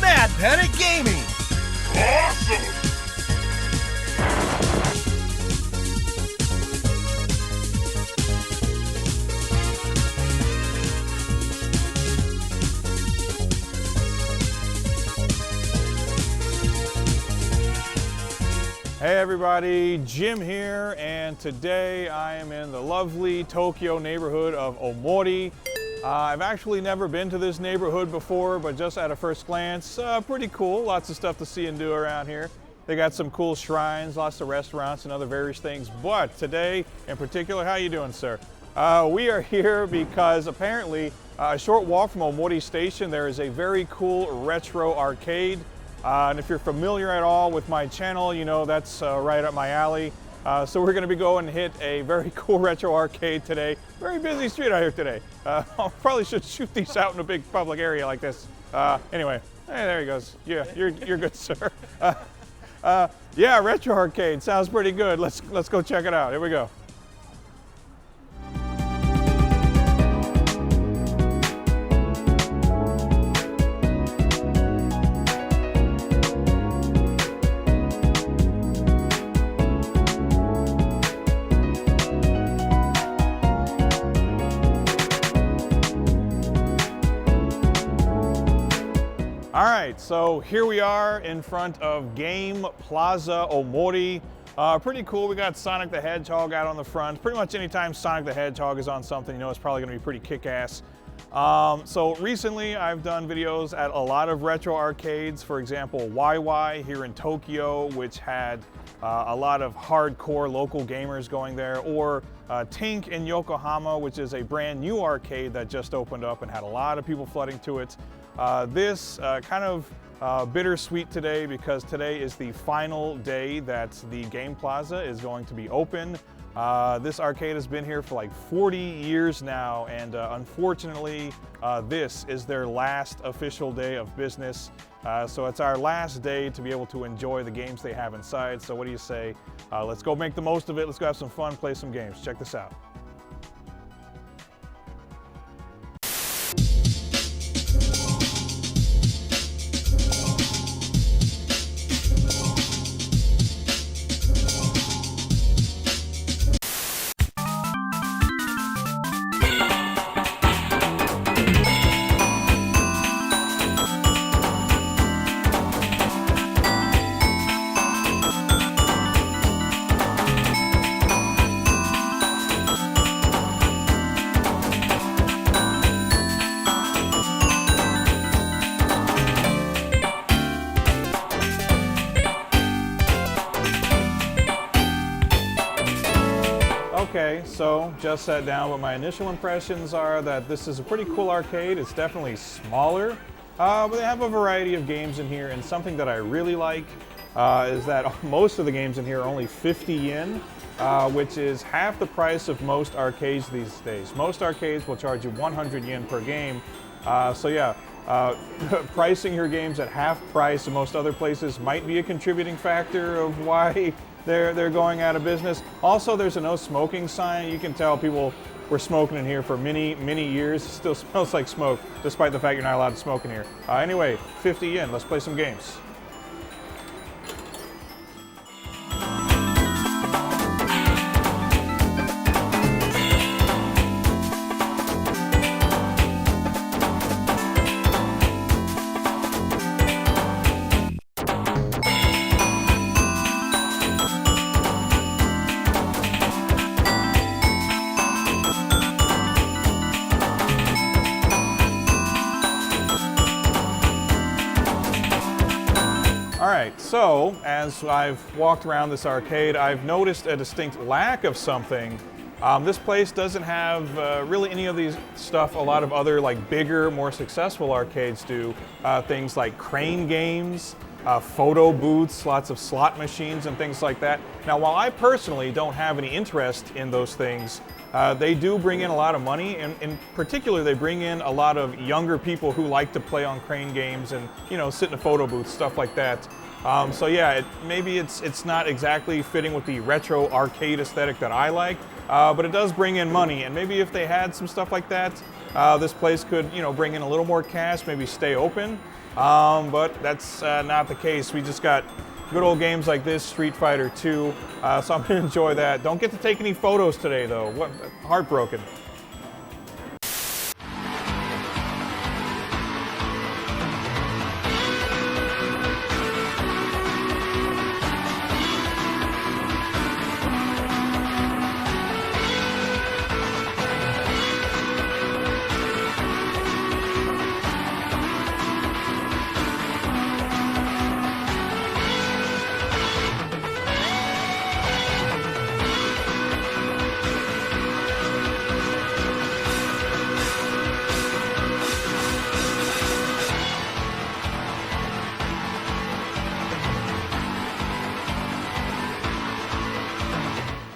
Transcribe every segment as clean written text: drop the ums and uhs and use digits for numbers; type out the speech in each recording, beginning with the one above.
Mad Panic Gaming! Awesome! Hey everybody, Jim here, and today I am in the lovely Tokyo neighborhood of Omori. I've actually never been to this neighborhood before, but just at a first glance, pretty cool. Lots of stuff to see and do around here. They got some cool shrines, lots of restaurants and other various things, but today in particular, how you doing, sir? We are here because apparently a short walk from Omori Station, there is a very cool retro arcade. And if you're familiar at all with my channel, you know that's right up my alley. So we're going to be going and hit a very cool retro arcade today. Very busy street out here today. I probably should shoot these out in a big public area like this. Anyway, hey, there he goes. Yeah, you're good, sir. Yeah, retro arcade sounds pretty good. Let's go check it out. Here we go. All right, so here we are in front of Game Plaza Omori. Pretty cool. We got Sonic the Hedgehog out on the front. Pretty much anytime Sonic the Hedgehog is on something, you know it's probably going to be pretty kick-ass. So recently I've done videos at a lot of retro arcades. For example, YY here in Tokyo, which had a lot of hardcore local gamers going there, or Tink in Yokohama, which is a brand new arcade that just opened up and had a lot of people flooding to it. This kind of bittersweet today because today is the final day that the Game Plaza is going to be open. This arcade has been here for like 40 years now, and unfortunately this is their last official day of business. So it's our last day to be able to enjoy the games they have inside. So what do you say? Let's go make the most of it. Let's go have some fun, play some games. Check this out. Okay, so just sat down, but my initial impressions are that this is a pretty cool arcade. It's definitely smaller, but they have a variety of games in here, and something that I really like is that most of the games in here are only 50 yen, which is half the price of most arcades these days. Most arcades will charge you 100 yen per game, so yeah, pricing your games at half price of most other places might be a contributing factor of why they're going out of business. Also, there's a no smoking sign. You can tell people were smoking in here for many years. It still smells like smoke, despite the fact you're not allowed to smoke in here. Anyway, 50 yen, let's play some games. Alright, so as I've walked around this arcade, I've noticed a distinct lack of something. This place doesn't have really any of these stuff a lot of other like bigger, more successful arcades do. Things like crane games, photo booths, lots of slot machines and things like that. Now while I personally don't have any interest in those things, they do bring in a lot of money, and in particular they bring in a lot of younger people who like to play on crane games and, you know, sit in a photo booth, stuff like that. So yeah, maybe it's not exactly fitting with the retro arcade aesthetic that I like, but it does bring in money, and maybe if they had some stuff like that, this place could, bring in a little more cash, maybe stay open. But that's not the case. We just got good old games like this, Street Fighter 2. So I'm gonna enjoy that. Don't get to take any photos today though. What, heartbroken.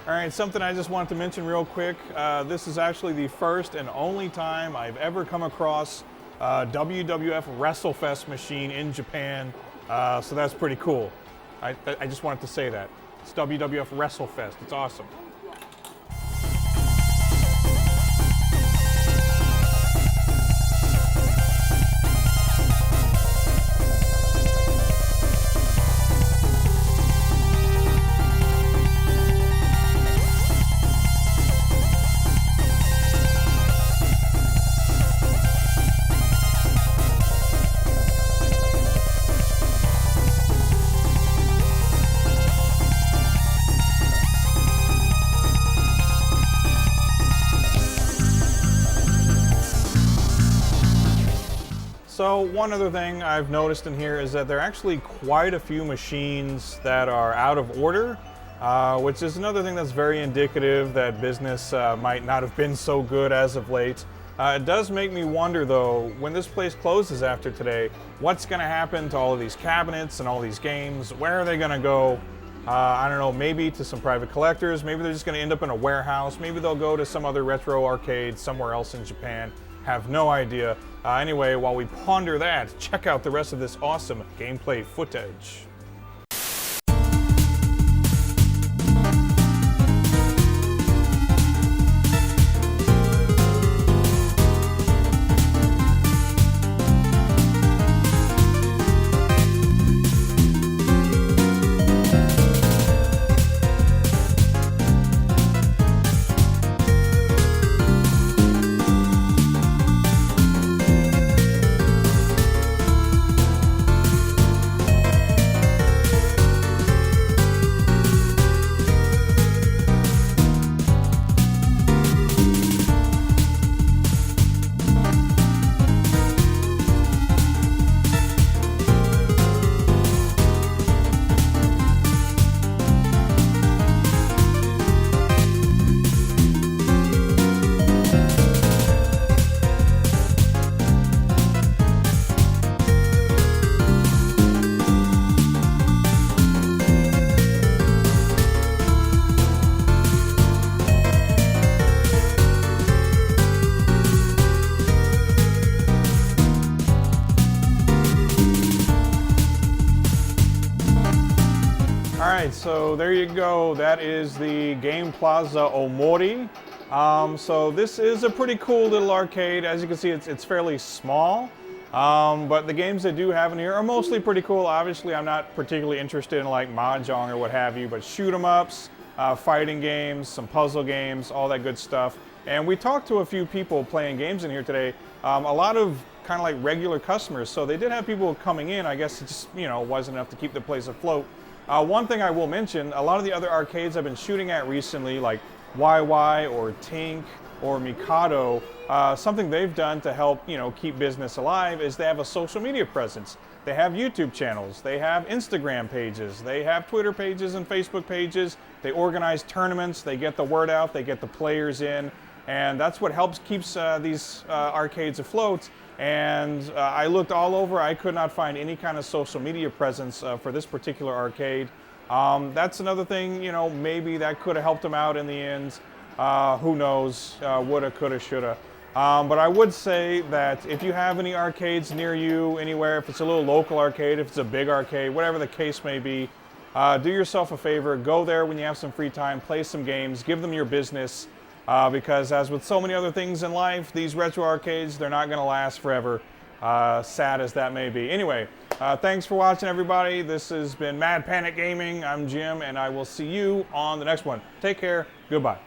All right, something I just wanted to mention real quick. This is actually the first and only time I've ever come across a WWF Wrestlefest machine in Japan. So that's pretty cool. I just wanted to say that. It's WWF Wrestlefest. It's awesome. So one other thing I've noticed in here is that there are actually quite a few machines that are out of order, which is another thing that's very indicative that business might not have been so good as of late. It does make me wonder though, when this place closes after today, what's going to happen to all of these cabinets and all these games? Where are they going to go? I don't know, maybe to some private collectors, maybe they're just going to end up in a warehouse, maybe they'll go to some other retro arcade somewhere else in Japan. Have no idea. Anyway, while we ponder that, check out the rest of this awesome gameplay footage. So there you go. That is the Game Plaza Omori. So this is a pretty cool little arcade. As you can see, it's fairly small, but the games they do have in here are mostly pretty cool. Obviously, I'm not particularly interested in like mahjong or what have you, but shoot 'em ups, fighting games, some puzzle games, all that good stuff. And we talked to a few people playing games in here today. A lot of kind of like regular customers. So they did have people coming in. I guess it just wasn't enough to keep the place afloat. One thing I will mention, a lot of the other arcades I've been shooting at recently, like YY or Tink or Mikado, something they've done to help keep business alive is they have a social media presence. They have YouTube channels, they have Instagram pages, they have Twitter pages and Facebook pages. They organize tournaments, they get the word out, they get the players in, and that's what keeps these arcades afloat. And I looked all over, I could not find any kind of social media presence for this particular arcade. That's another thing, maybe that could have helped them out in the end. Who knows, woulda, coulda, shoulda. But I would say that if you have any arcades near you, anywhere, if it's a little local arcade, if it's a big arcade, whatever the case may be, do yourself a favor, go there when you have some free time, play some games, give them your business. because as with so many other things in life, these retro arcades, they're not going to last forever, sad as that may be. Anyway, thanks for watching, everybody. This has been Mad Panic Gaming. I'm Jim, and I will see you on the next one. Take care. Goodbye.